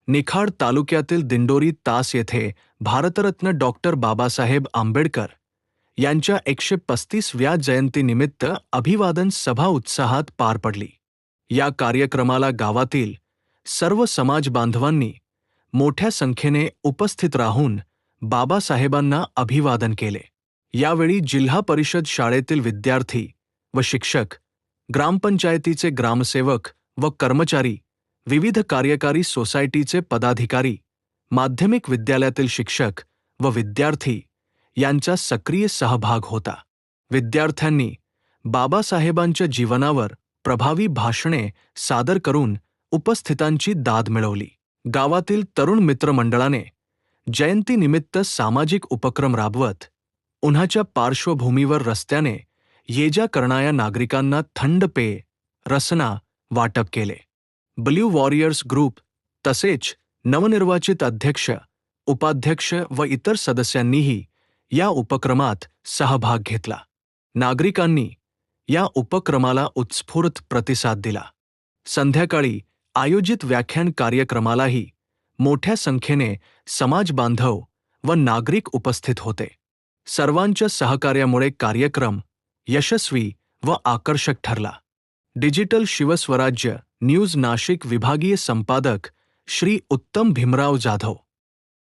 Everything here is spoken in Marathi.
निफाड तालुक्यातील दिंडोरी तास येथे भारतरत्न डॉक्टर बाबासाहेब आंबेडकर यांच्या 135व्या जयंतीनिमित्त अभिवादन सभा उत्साहात पार पडली. या कार्यक्रमाला गावातील सर्व समाज बांधवांनी मोठ्या संख्येने उपस्थित राहून बाबासाहेबांना अभिवादन केले. यावेळी जिल्हा परिषद शाळेतील विद्यार्थी व शिक्षक, ग्रामपंचायतीचे ग्रामसेवक व कर्मचारी, विविध कार्यकारी सोसायटीचे पदाधिकारी, माध्यमिक विद्यालयातील शिक्षक व विद्यार्थी यांचा सक्रिय सहभाग होता. विद्यार्थ्यांनी बाबासाहेबांच्या जीवनावर प्रभावी भाषणे सादर करून उपस्थितांची दाद मिळवली. गावातील तरुण मित्रमंडळाने जयंतीनिमित्त सामाजिक उपक्रम राबवत उन्हाच्या पार्श्वभूमीवर रस्त्याने ये-जा करणाऱ्या नागरिकांना थंड पेय, रसना वाटप केले. ब्ल्यू वॉरियर्स ग्रुप तसेच नवनिर्वाचित अध्यक्ष, उपाध्यक्ष व इतर सदस्यांनीही या उपक्रमात सहभाग घेतला. नागरिकांनी या उपक्रमाला उत्स्फूर्त प्रतिसाद दिला. संध्याकाळी आयोजित व्याख्यान कार्यक्रमालाही मोठ्या संख्येने समाज बांधव व नागरिक उपस्थित होते. सर्वांच्या सहकार्यामुळे कार्यक्रम यशस्वी व आकर्षक ठरला. डिजिटल शिवस्वराज्य न्यूज नाशिक विभागीय संपादक श्री उत्तम भीमराव जाधव.